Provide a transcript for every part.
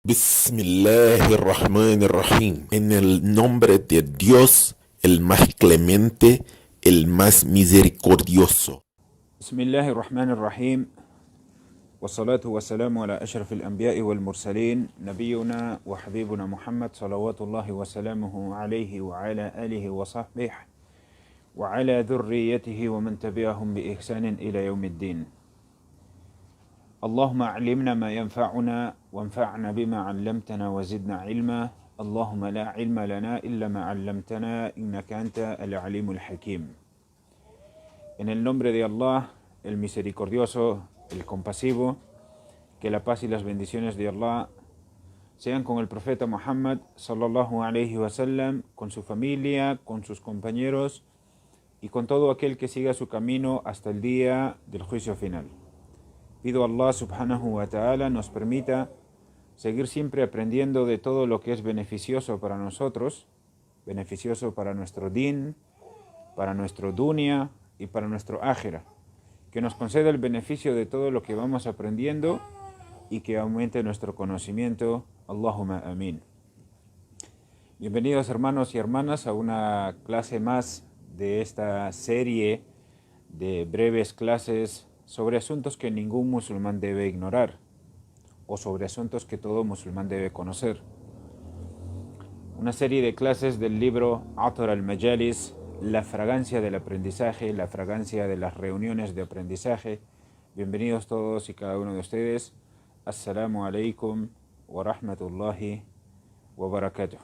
Bismillahirrahmanirrahim. En el nombre de Dios, el más clemente, el más misericordioso. بسم الله الرحمن الرحيم والصلاة والسلام على أشرف الأنبياء والمرسلين نبينا وحبيبنا محمد صلوات الله وسلامه عليه وعلى آله وصحبه وعلى ذريته ومن تبعهم بإحسان إلى يوم الدين. اللهم علمنا ما ينفعنا وانفعنا بما علمتنا وزدنا علما. اللهم لا علم لنا إلا ما علمتنا إنك أنت العليم الحكيم. En el nombre de Allah, el misericordioso, el compasivo, que la paz y las bendiciones de Allah sean con el profeta Muhammad sallallahu alayhi wa sallam, con su familia, con sus compañeros y con todo aquel que siga su camino hasta el día del juicio final. Pido a Allah subhanahu wa ta'ala nos permita seguir siempre aprendiendo de todo lo que es beneficioso para nosotros, beneficioso para nuestro din, para nuestro dunya y para nuestro akhira. Que nos conceda el beneficio de todo lo que vamos aprendiendo y que aumente nuestro conocimiento. Allahumma amin. Bienvenidos hermanos y hermanas a una clase más de esta serie de breves clases sobre asuntos que ningún musulmán debe ignorar o sobre asuntos que todo musulmán debe conocer. Una serie de clases del libro Athar al-Majalis, la fragancia del aprendizaje, la fragancia de las reuniones de aprendizaje. Bienvenidos todos y cada uno de ustedes. Assalamu alaikum wa rahmatullahi wa barakatuh.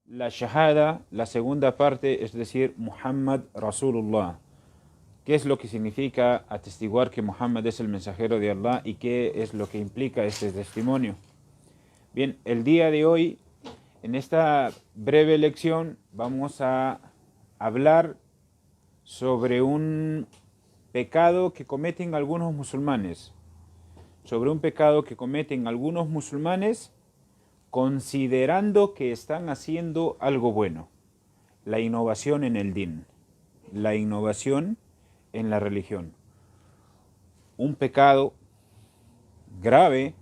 La shahada, la segunda parte, es decir, Muhammad Rasulullah. ¿Qué es lo que significa atestiguar que Muhammad es el mensajero de Allah y qué es lo que implica este testimonio? Bien, el día de hoy, en esta breve lección, vamos a hablar sobre un pecado que cometen algunos musulmanes, considerando que están haciendo algo bueno, la innovación en el din, la innovación en la religión. Un pecado grave,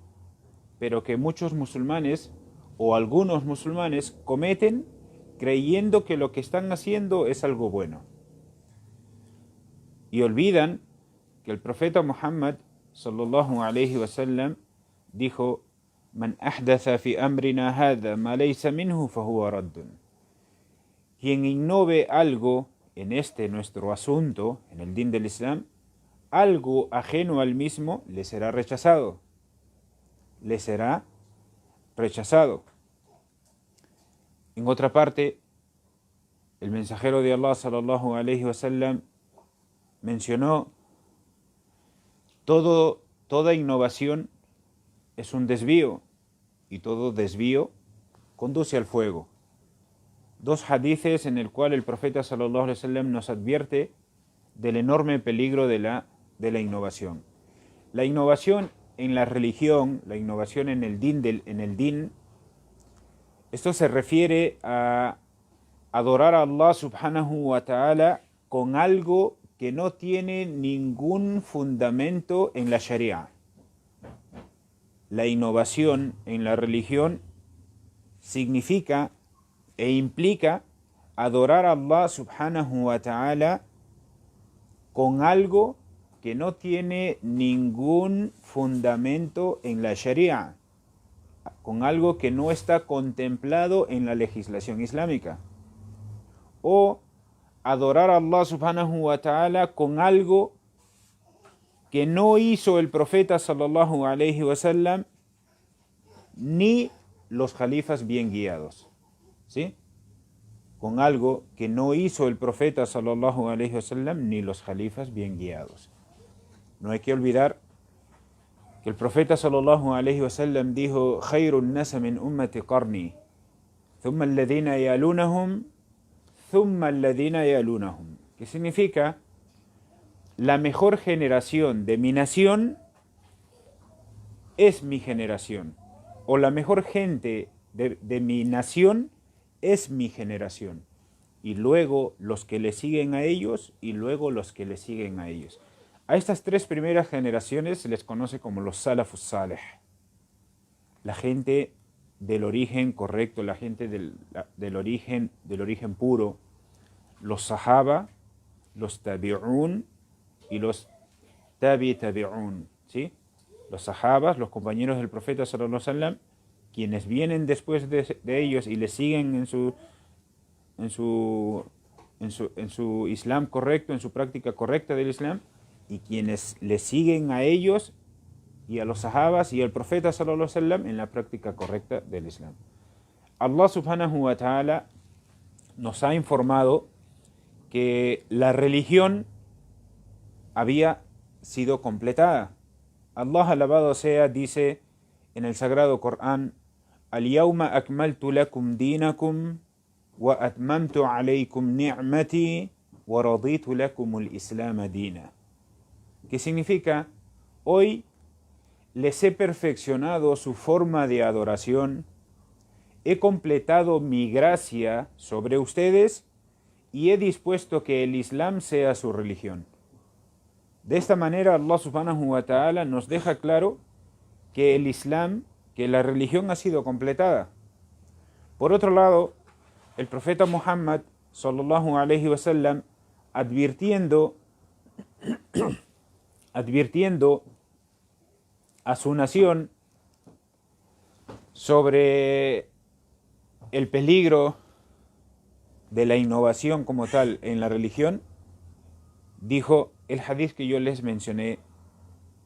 pero que muchos musulmanes o algunos musulmanes cometen creyendo que lo que están haciendo es algo bueno. Y olvidan que el profeta Muhammad sallallahu alayhi wa sallam dijo: Man ahdatha fi amrina hadha ma laysa minhu fahuwa raddun. Quien innove algo en este nuestro asunto, en el din del Islam, algo ajeno al mismo, le será rechazado. Le será rechazado. En otra parte, el mensajero de Allah sallallahu alayhi wa sallam mencionó: toda innovación es un desvío y todo desvío conduce al fuego. Dos hadices en el cual el profeta sallallahu alayhi wa sallam nos advierte del enorme peligro de la innovación. La innovación en la religión, la innovación en el din, esto se refiere a adorar a Allah subhanahu wa ta'ala con algo que no tiene ningún fundamento en la Sharia. La innovación en la religión significa e implica adorar a Allah subhanahu wa ta'ala con algo que no tiene ningún fundamento en la Sharia, con algo que no está contemplado en la legislación islámica, o adorar a Allah subhanahu wa ta'ala con algo que no hizo el profeta sallallahu alayhi wa sallam ni los califas bien guiados, ¿sí? Con algo que no hizo el profeta sallallahu alayhi wa sallam ni los califas bien guiados. No hay que olvidar que el profeta sallallahu alayhi wa sallam dijo: Khairun nasa min ummati qarni, thumma alladhina yalunahum, thumma alladhina yalunahum. ¿Qué significa? La mejor generación de mi nación es mi generación, o la mejor gente de mi nación es mi generación, y luego los que le siguen a ellos, y luego los que le siguen a ellos. A estas tres primeras generaciones se les conoce como los Salafus Saleh. la gente del origen correcto, la gente del origen puro, los sahaba, los tabi'un y los tabi'un, ¿sí? Los sahabas, los compañeros del profeta sallallahu alaihi wasallam, quienes vienen después de ellos y les siguen en su Islam correcto, en su práctica correcta del Islam, y quienes les siguen a ellos y a los sahabas y al profeta sallallahu alaihi wasallam en la práctica correcta del Islam. Allah subhanahu wa ta'ala nos ha informado que la religión había sido completada. Allah alabado sea dice en el sagrado Corán: Al-yawma akmaltu lakum dinakum wa atmamtu alaykum ni'mati wa raditu lakum al-islam dina. ¿Qué significa? Hoy les he perfeccionado su forma de adoración, he completado mi gracia sobre ustedes y he dispuesto que el Islam sea su religión. De esta manera Allah subhanahu wa ta'ala nos deja claro que el Islam, que la religión ha sido completada. Por otro lado, el profeta Muhammad sallallahu alaihi wasallam advirtiendo a su nación sobre el peligro de la innovación como tal en la religión, dijo el hadith que yo les mencioné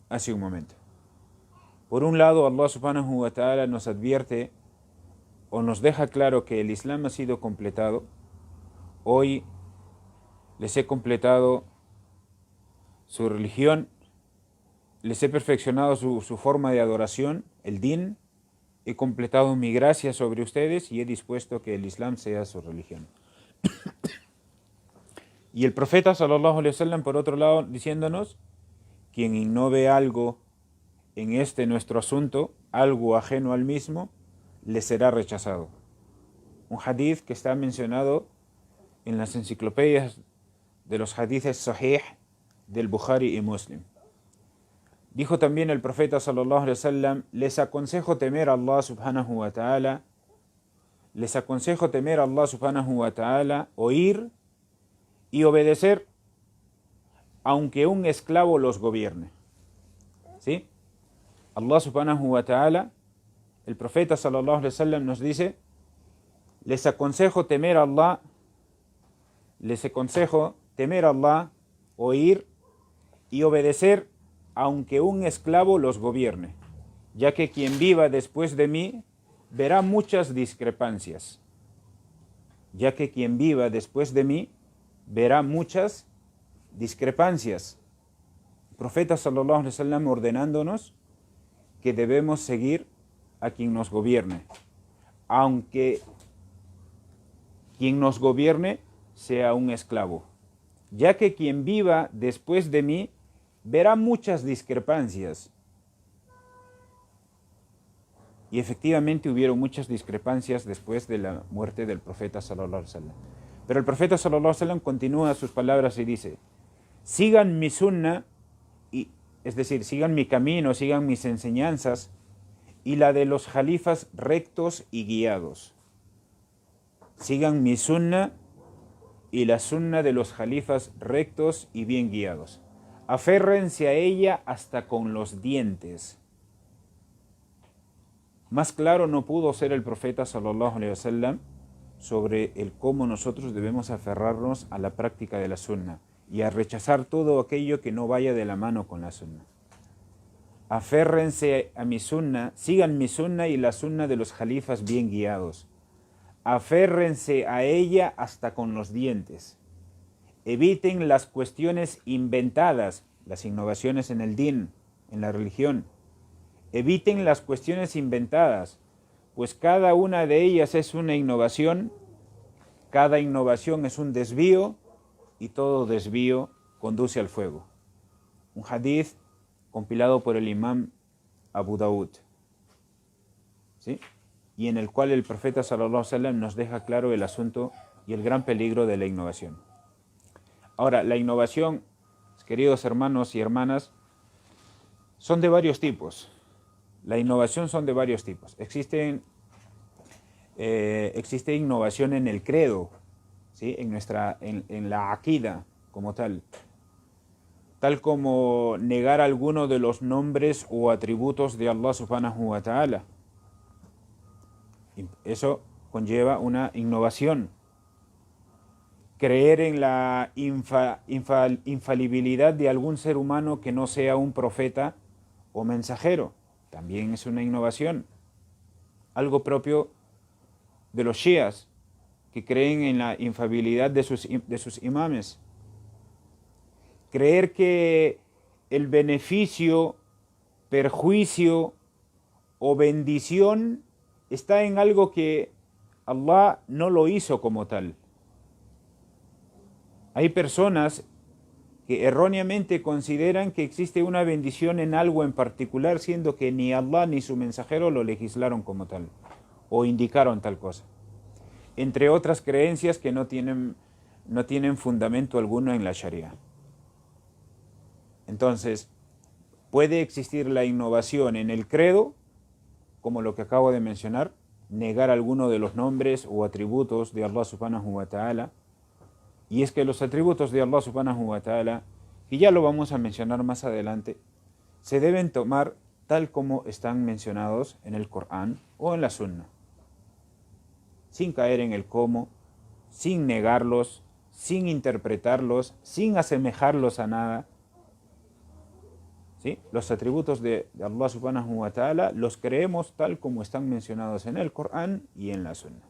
hace un momento. Por un lado, Allah subhanahu wa ta'ala nos advierte o nos deja claro que el Islam ha sido completado. Hoy les he completado su religión, les he perfeccionado su forma de adoración, el din, he completado mi gracia sobre ustedes y he dispuesto que el Islam sea su religión. Y el profeta sallallahu alaihi wasallam, por otro lado, diciéndonos: quien innove algo en este nuestro asunto, algo ajeno al mismo, le será rechazado. Un hadith que está mencionado en las enciclopedias de los hadithes sahih del Bukhari y Muslim. Dijo también el profeta sallallahu alaihi wasallam: les aconsejo temer a Allah subhanahu wa ta'ala, les aconsejo temer a Allah subhanahu wa ta'ala, oír y obedecer aunque un esclavo los gobierne. ¿Sí? Allah subhanahu wa ta'ala, el profeta sallallahu alaihi wasallam nos dice: les aconsejo temer a Allah, oír y obedecer aunque un esclavo los gobierne, ya que quien viva después de mí verá muchas discrepancias. Ya que quien viva después de mí verá muchas discrepancias. El profeta sallallahu alaihi wasallam ordenándonos que debemos seguir a quien nos gobierne, aunque quien nos gobierne sea un esclavo, ya que quien viva después de mí verá muchas discrepancias. Y efectivamente hubieron muchas discrepancias después de la muerte del profeta sallallahu alaihi wasallam. Pero el profeta sallallahu alaihi wasallam continúa sus palabras y dice: sigan mi sunna, es decir, sigan mi camino, sigan mis enseñanzas y la de los jalifas rectos y guiados. Sigan mi sunna y la sunna de los jalifas rectos y bien guiados. Aférrense a ella hasta con los dientes. Más claro no pudo ser el profeta sallallahu alaihi wasallam sobre el cómo nosotros debemos aferrarnos a la práctica de la sunna y a rechazar todo aquello que no vaya de la mano con la sunna. Aférrense a mi sunna, sigan mi sunna y la sunna de los jalifas bien guiados. Aférrense a ella hasta con los dientes. Eviten las cuestiones inventadas, las innovaciones en el din, en la religión. Eviten las cuestiones inventadas, pues cada una de ellas es una innovación, cada innovación es un desvío y todo desvío conduce al fuego. Un hadith compilado por el imam Abu Dawud, ¿sí? Y en el cual el profeta sallallahu alaihi wasallam nos deja claro el asunto y el gran peligro de la innovación. Ahora, la innovación, queridos hermanos y hermanas, son de varios tipos. La innovación son de varios tipos. Existe innovación en el credo, ¿sí? en la aqida como tal como negar alguno de los nombres o atributos de Allah subhanahu wa ta'ala. Eso conlleva una innovación. Creer en la infalibilidad de algún ser humano que no sea un profeta o mensajero, también es una innovación. Algo propio de los shias, que creen en la infalibilidad de sus imames. Creer que el beneficio, perjuicio o bendición está en algo que Allah no lo hizo como tal. Hay personas que erróneamente consideran que existe una bendición en algo en particular, siendo que ni Allah ni su mensajero lo legislaron como tal, o indicaron tal cosa. Entre otras creencias que no tienen fundamento alguno en la Sharia. Entonces, puede existir la innovación en el credo, como lo que acabo de mencionar, negar alguno de los nombres o atributos de Allah subhanahu wa ta'ala. Y es que los atributos de Allah subhanahu wa ta'ala, y ya lo vamos a mencionar más adelante, se deben tomar tal como están mencionados en el Corán o en la Sunna, sin caer en el cómo, sin negarlos, sin interpretarlos, sin asemejarlos a nada. ¿Sí? Los atributos de Allah subhanahu wa ta'ala los creemos tal como están mencionados en el Corán y en la Sunna.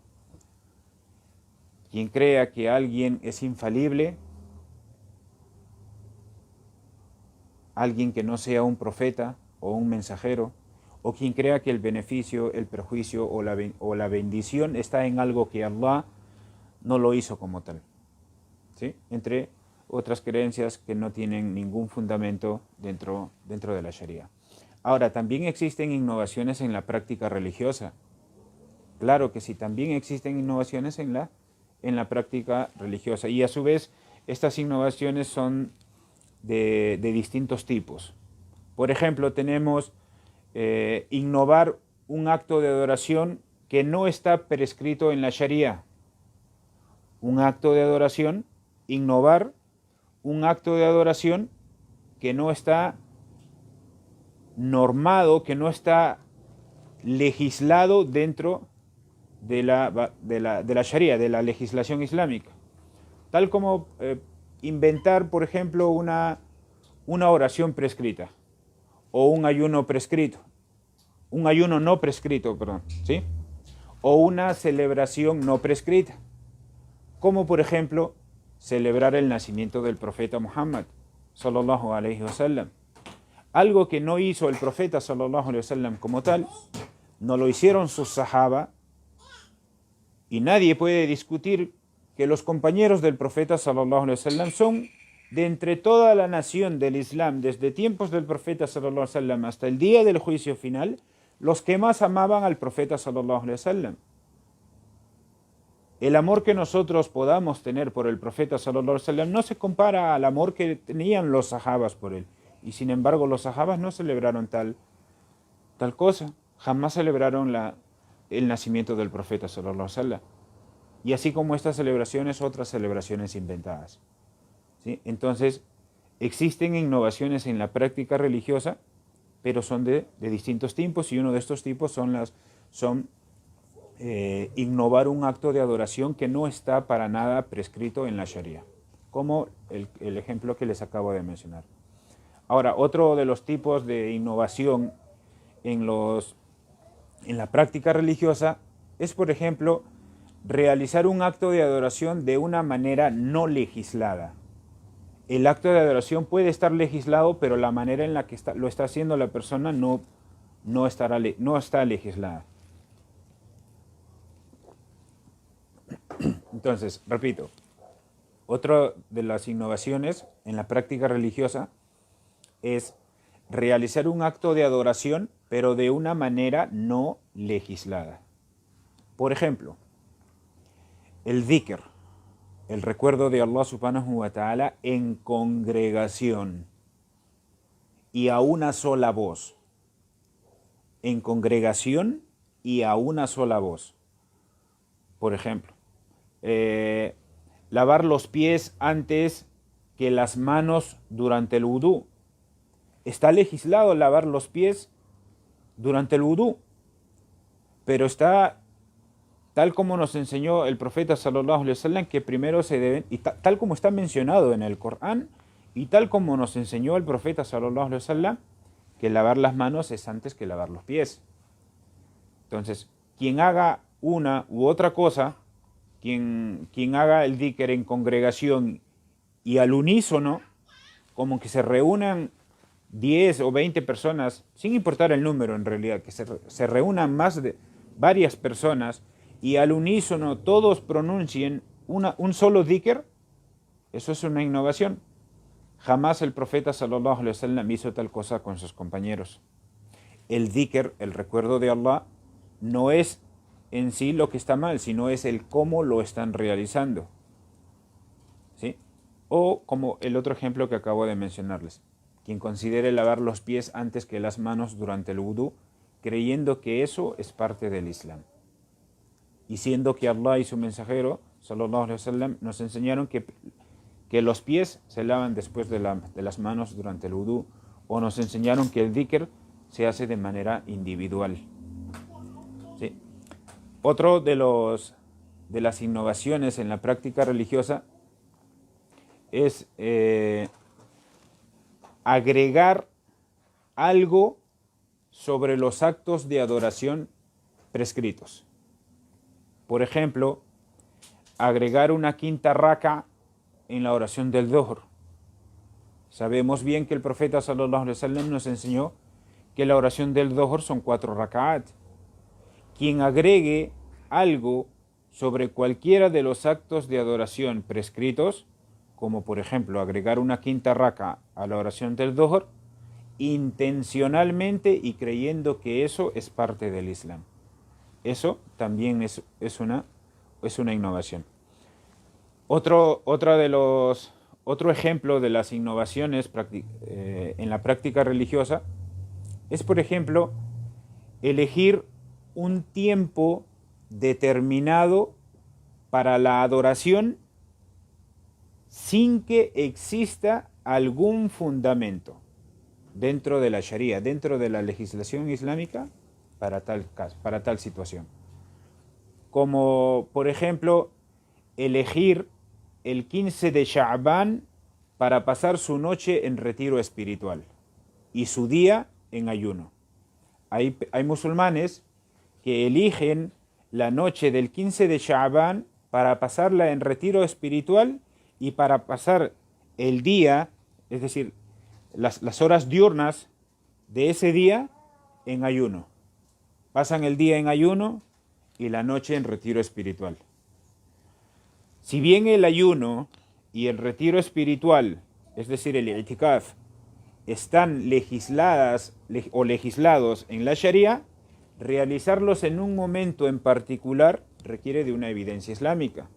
Quien crea que alguien es infalible, alguien que no sea un profeta o un mensajero, o quien crea que el beneficio, el perjuicio o la bendición está en algo que Allah no lo hizo como tal. ¿Sí? Entre otras creencias que no tienen ningún fundamento dentro de la Sharia. Ahora, también existen innovaciones en la práctica religiosa. Claro que sí, también existen innovaciones en la práctica religiosa. Y a su vez, estas innovaciones son de distintos tipos. Por ejemplo, tenemos innovar un acto de adoración que no está prescrito en la Sharia. Un acto de adoración, innovar un acto de adoración que no está normado, que no está legislado dentro de la Sharia, de la legislación islámica. Tal como inventar, por ejemplo, una oración prescrita o un ayuno prescrito, un ayuno no prescrito, perdón, ¿sí? O una celebración no prescrita, como por ejemplo celebrar el nacimiento del profeta Muhammad sallallahu alayhi wa sallam. Algo que no hizo el profeta sallallahu alayhi wa sallam como tal, no lo hicieron sus sahaba, y nadie puede discutir que los compañeros del profeta sallallahu alayhi wa sallam son, de entre toda la nación del Islam, desde tiempos del profeta sallallahu alayhi wa sallam hasta el día del juicio final, los que más amaban al profeta sallallahu alayhi wa sallam. El amor que nosotros podamos tener por el profeta sallallahu alaihi wasallam no se compara al amor que tenían los sahabas por él. Y sin embargo, los sahabas no celebraron tal cosa. Jamás celebraron el nacimiento del profeta sallallahu alaihi wasallam. Y así como estas celebraciones, otras celebraciones inventadas. ¿Sí? Entonces, existen innovaciones en la práctica religiosa, pero son de distintos tipos, y uno de estos tipos son innovar un acto de adoración que no está para nada prescrito en la Sharia, como el ejemplo que les acabo de mencionar. Ahora, otro de los tipos de innovación en la práctica religiosa es, por ejemplo, realizar un acto de adoración de una manera no legislada. El acto de adoración puede estar legislado, pero la manera en la que lo está haciendo la persona no está legislada. Entonces, repito, otra de las innovaciones en la práctica religiosa es realizar un acto de adoración, pero de una manera no legislada. Por ejemplo, el dhikr, el recuerdo de Allah subhanahu wa ta'ala en congregación y a una sola voz. en congregación y a una sola voz. Por ejemplo, lavar los pies antes que las manos durante el wudú. Está legislado lavar los pies durante el wudú, pero está tal como nos enseñó el profeta sallallahu alaihi wasallam, que primero se deben, y tal como está mencionado en el Corán, y tal como nos enseñó el profeta sallallahu alaihi wasallam, que lavar las manos es antes que lavar los pies. Entonces, quien haga una u otra cosa, quien haga el dhikr en congregación y al unísono, como que se reúnan 10 o 20 personas, sin importar el número en realidad, que se reúnan más de varias personas y al unísono todos pronuncien un solo dhikr, eso es una innovación. Jamás el profeta sallallahu alaihi wasallam hizo tal cosa con sus compañeros. El dhikr, el recuerdo de Allah, no es en sí lo que está mal, sino es el cómo lo están realizando. ¿Sí? O como el otro ejemplo que acabo de mencionarles. Quien considere lavar los pies antes que las manos durante el wudú, creyendo que eso es parte del Islam. Y siendo que Allah y su mensajero, sallallahu alaihi wasallam, nos enseñaron que los pies se lavan después de las manos durante el wudú, o nos enseñaron que el dhikr se hace de manera individual. ¿Sí? Otro de las innovaciones en la práctica religiosa es agregar algo sobre los actos de adoración prescritos. Por ejemplo, agregar una quinta raka en la oración del Dhuhr. Sabemos bien que el profeta sallallahu alaihi wasallam nos enseñó que la oración del Dhuhr son 4 raka'at. Quien agregue algo sobre cualquiera de los actos de adoración prescritos, como por ejemplo agregar una quinta raka a la oración del Dhuhr, intencionalmente y creyendo que eso es parte del Islam. Eso también es una innovación. Otro ejemplo de las innovaciones en la práctica religiosa es, por ejemplo, elegir un tiempo determinado para la adoración sin que exista algún fundamento dentro de la Sharia, dentro de la legislación islámica para tal situación. Como, por ejemplo, elegir el 15 de Sha'ban para pasar su noche en retiro espiritual y su día en ayuno. Hay musulmanes que eligen la noche del 15 de Sha'ban para pasarla en retiro espiritual y para pasar el día, es decir, las horas diurnas de ese día en ayuno. Pasan el día en ayuno y la noche en retiro espiritual. Si bien el ayuno y el retiro espiritual, es decir, el i'tikaf, están legislados en la Sharia, realizarlos en un momento en particular requiere de una evidencia islámica.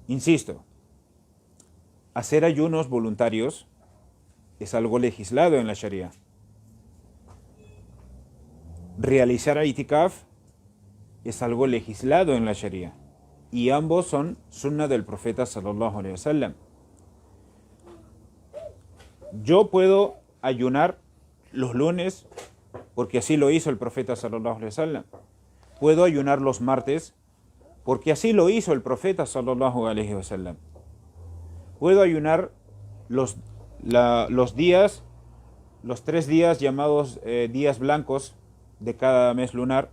Insisto, hacer ayunos voluntarios es algo legislado en la Sharia. Realizar i'tikaf es algo legislado en la Sharia. Y ambos son sunna del profeta sallallahu alaihi wasallam. Yo puedo ayunar los lunes porque así lo hizo el profeta sallallahu alaihi wasallam. Puedo ayunar los martes porque así lo hizo el profeta sallallahu alaihi wasallam. Puedo ayunar los 3 días llamados días blancos de cada mes lunar,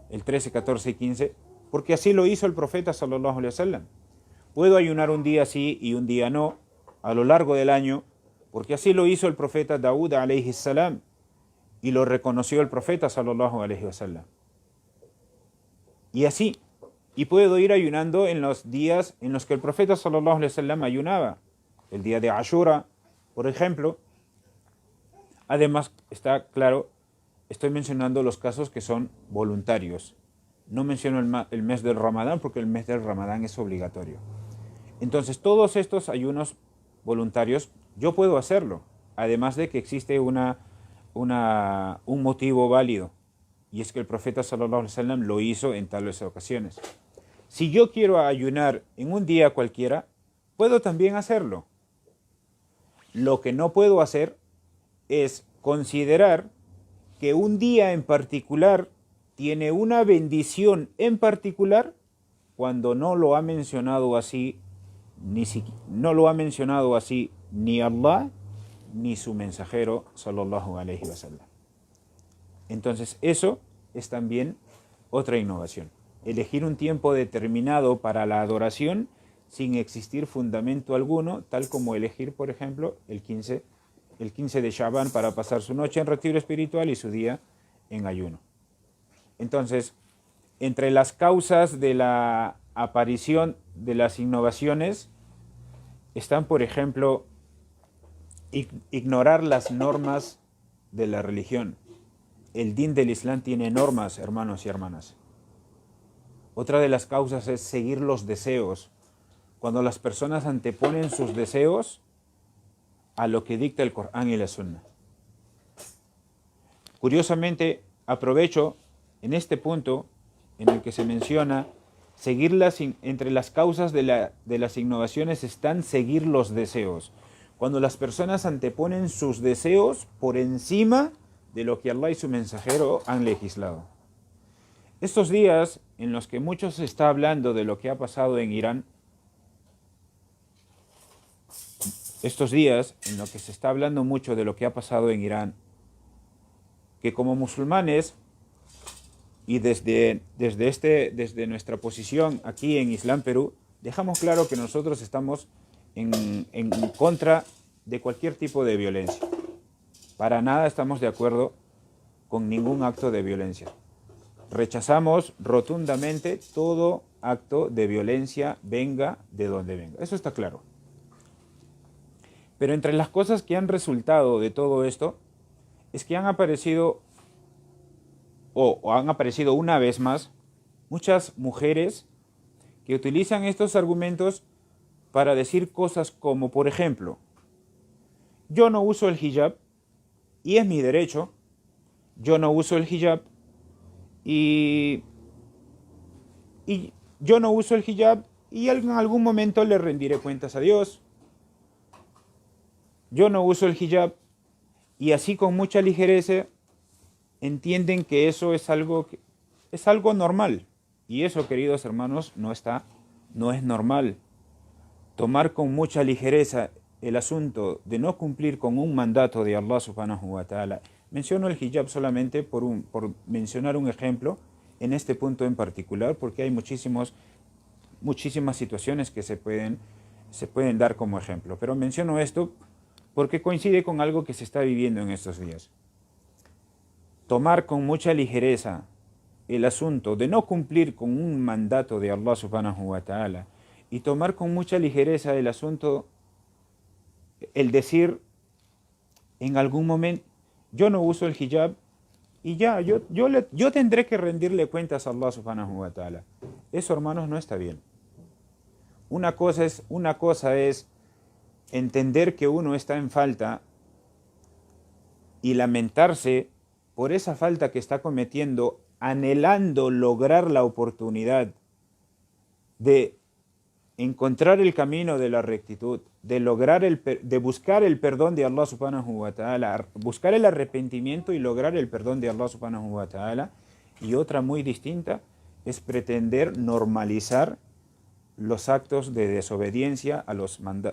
el 13, 14 y 15, porque así lo hizo el profeta sallallahu alaihi wasallam. Puedo ayunar un día sí y un día no a lo largo del año, porque así lo hizo el profeta Daud alaihi salam y lo reconoció el profeta sallallahu alaihi wasallam. Y así, y puedo ir ayunando en los días en los que el profeta sallallahu alaihi wasallam ayunaba, el día de Ashura, por ejemplo. Además, está claro, estoy mencionando los casos que son voluntarios. No menciono el mes del Ramadán porque el mes del Ramadán es obligatorio. Entonces, todos estos ayunos voluntarios, yo puedo hacerlo. Además de que existe una un motivo válido, y es que el profeta sallallahu alaihi wasallam lo hizo en tales ocasiones. Si yo quiero ayunar en un día cualquiera, puedo también hacerlo. Lo que no puedo hacer es considerar que un día en particular tiene una bendición en particular cuando no lo ha mencionado así, no lo ha mencionado así ni Allah ni su mensajero sallallahu alaihi wasallam. Entonces eso es también otra innovación. Elegir un tiempo determinado para la adoración sin existir fundamento alguno, tal como elegir, por ejemplo, el 15 de Shaban para pasar su noche en retiro espiritual y su día en ayuno. Entonces, entre las causas de la aparición de las innovaciones están, por ejemplo, ignorar las normas de la religión. El din del Islam tiene normas, hermanos y hermanas. Otra de las causas es seguir los deseos. Cuando las personas anteponen sus deseos a lo que dicta el Corán y la Sunna. Curiosamente, aprovecho en este punto en el que se menciona entre las causas de las innovaciones están seguir los deseos. Cuando las personas anteponen sus deseos por encima de lo que Allah y su mensajero han legislado. Estos días en los que mucho se está hablando de lo que ha pasado en Irán, estos días en los que se está hablando mucho de lo que ha pasado en Irán, que como musulmanes y desde nuestra posición aquí en Islam Perú, dejamos claro que nosotros estamos en contra de cualquier tipo de violencia. Para nada estamos de acuerdo con ningún acto de violencia. Rechazamos rotundamente todo acto de violencia, venga de donde venga. Eso está claro. Pero entre las cosas que han resultado de todo esto es que han aparecido una vez más muchas mujeres que utilizan estos argumentos para decir cosas como, por ejemplo, yo no uso el hijab y es mi derecho, yo no uso el hijab y yo no uso el hijab y en algún momento le rendiré cuentas a Dios. Yo no uso el hijab y así con mucha ligereza entienden que eso es algo normal. Y eso, queridos hermanos, no es normal. Tomar con mucha ligereza el asunto de no cumplir con un mandato de Allah subhanahu wa ta'ala. Menciono el hijab solamente por mencionar un ejemplo en este punto en particular, porque hay muchísimas situaciones que se pueden dar como ejemplo. Pero menciono esto porque coincide con algo que se está viviendo en estos días. Tomar con mucha ligereza el asunto de no cumplir con un mandato de Allah subhanahu wa ta'ala y tomar con mucha ligereza el asunto, el decir en algún momento, yo no uso el hijab y ya, yo tendré que rendirle cuentas a Allah subhanahu wa ta'ala. Eso, hermanos, no está bien. Una cosa es entender que uno está en falta y lamentarse por esa falta que está cometiendo, anhelando lograr la oportunidad de encontrar el camino de la rectitud, de buscar el perdón de Allah subhanahu wa ta'ala, buscar el arrepentimiento y lograr el perdón de Allah subhanahu wa ta'ala. Y otra muy distinta es pretender normalizar los actos de desobediencia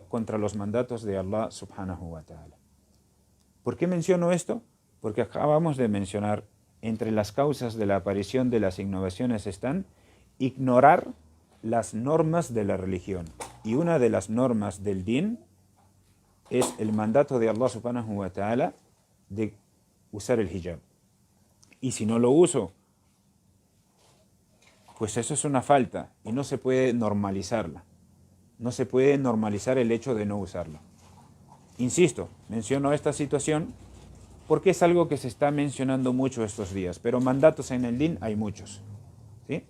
contra los mandatos de Allah subhanahu wa ta'ala. ¿Por qué menciono esto? Porque acabamos de mencionar, entre las causas de la aparición de las innovaciones están ignorar las normas de la religión. Y una de las normas del din es el mandato de Allah subhanahu wa ta'ala de usar el hijab. Y si no lo uso, pues eso es una falta y no se puede normalizarla. No se puede normalizar el hecho de no usarlo. Insisto, menciono esta situación porque es algo que se está mencionando mucho estos días, pero mandatos en el din hay muchos, ¿sí?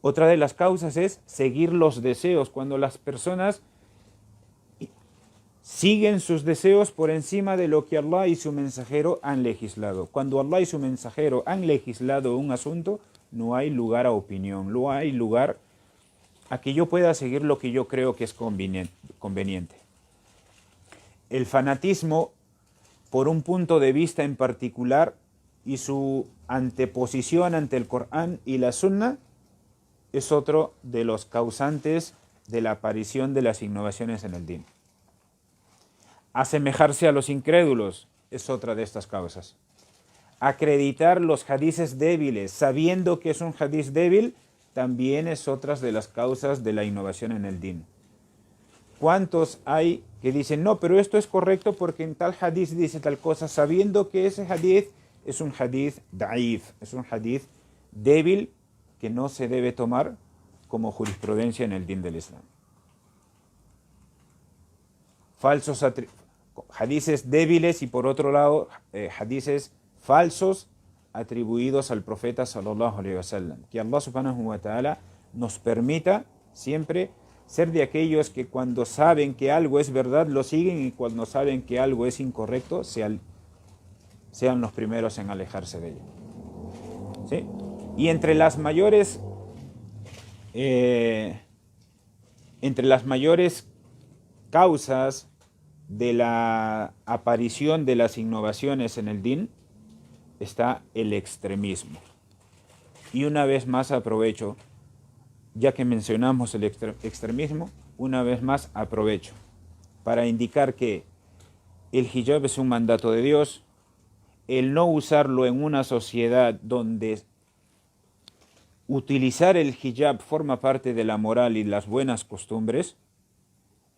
Otra de las causas es seguir los deseos. Cuando las personas siguen sus deseos por encima de lo que Allah y su mensajero han legislado. Cuando Allah y su mensajero han legislado un asunto, no hay lugar a opinión, no hay lugar a que yo pueda seguir lo que yo creo que es conveniente. El fanatismo, por un punto de vista en particular, y su anteposición ante el Corán y la Sunna, es otro de los causantes de la aparición de las innovaciones en el din. Asemejarse a los incrédulos es otra de estas causas. Acreditar los hadices débiles, sabiendo que es un hadiz débil, también es otra de las causas de la innovación en el din. ¿Cuántos hay que dicen, no, pero esto es correcto porque en tal hadiz dice tal cosa, sabiendo que ese hadiz es un hadiz da'if, es un hadiz débil que no se debe tomar como jurisprudencia en el din del Islam? Falsos hadices débiles y por otro lado hadices falsos atribuidos al profeta sallallahu alaihi wasallam. Que Allah subhanahu wa ta'ala nos permita siempre ser de aquellos que cuando saben que algo es verdad lo siguen y cuando saben que algo es incorrecto sean los primeros en alejarse de ello. ¿Sí? Y entre las mayores causas de la aparición de las innovaciones en el din está el extremismo. Y una vez más aprovecho, ya que mencionamos el extremismo, una vez más aprovecho para indicar que el hijab es un mandato de Dios. El no usarlo en una sociedad donde utilizar el hijab forma parte de la moral y las buenas costumbres,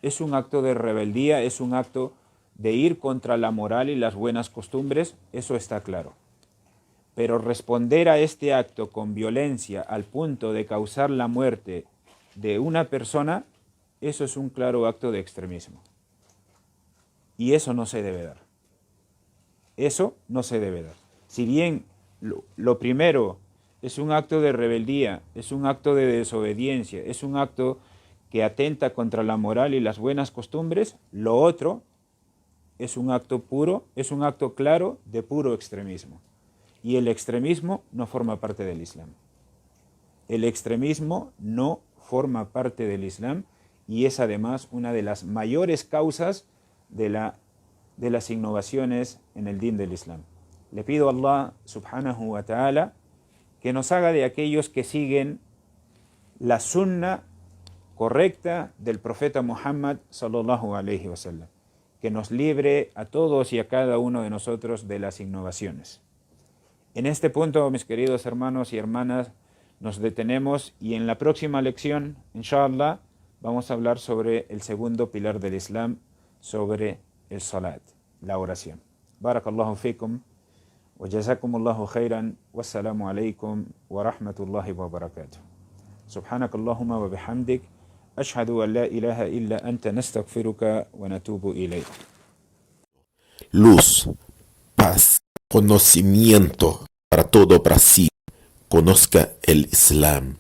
es un acto de rebeldía, es un acto de ir contra la moral y las buenas costumbres, eso está claro. Pero responder a este acto con violencia al punto de causar la muerte de una persona, eso es un claro acto de extremismo. Y eso no se debe dar. Eso no se debe dar. Si bien lo primero es un acto de rebeldía, es un acto de desobediencia, es un acto que atenta contra la moral y las buenas costumbres, lo otro es un acto puro, es un acto claro de puro extremismo. Y el extremismo no forma parte del Islam. El extremismo no forma parte del Islam y es además una de las mayores causas de las innovaciones en el din del Islam. Le pido a Allah subhanahu wa ta'ala que nos haga de aquellos que siguen la sunna correcta del profeta Muhammad sallallahu alaihi wasallam, que nos libre a todos y a cada uno de nosotros de las innovaciones. En este punto, mis queridos hermanos y hermanas, nos detenemos y en la próxima lección, inshallah, vamos a hablar sobre el segundo pilar del Islam, sobre el salat, la oración. Barakallahu fikum, wa jazakumullahu khairan, wassalamu alaikum wa rahmatullahi wa barakatuh. Subhanakallahumma wa bihamdik, ashhadu an la ilaha illa anta nastaghfiruka wa natubu ilayk. Luz, paz, conocimiento para todo Brasil. Conozca el Islam.